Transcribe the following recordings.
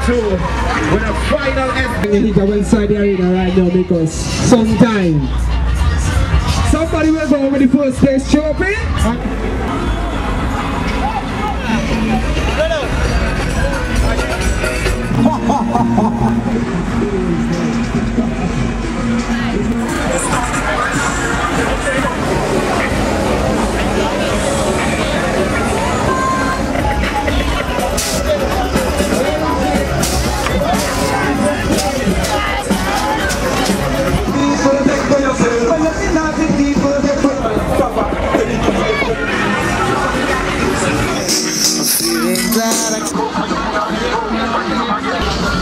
2 with a final end. You need to go inside the arena right now because sometime somebody will go over the first place trophy.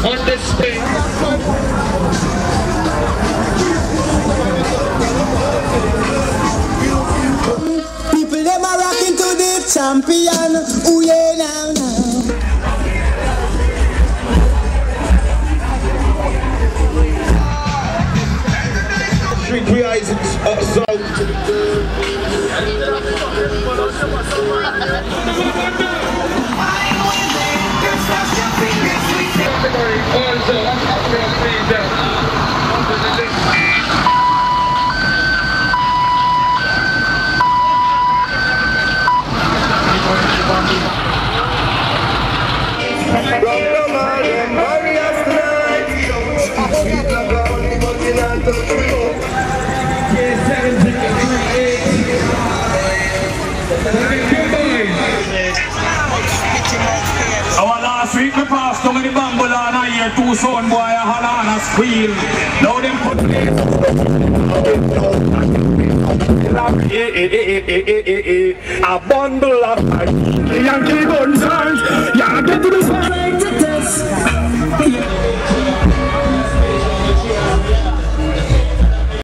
On this stage. People them are rocking to the champion. Ooh yeah now now. Street we eyes Last week we passed down in the bamboo and I hear two son boy a holler and a squeal. Now them put a bundle of Yankee gun signs.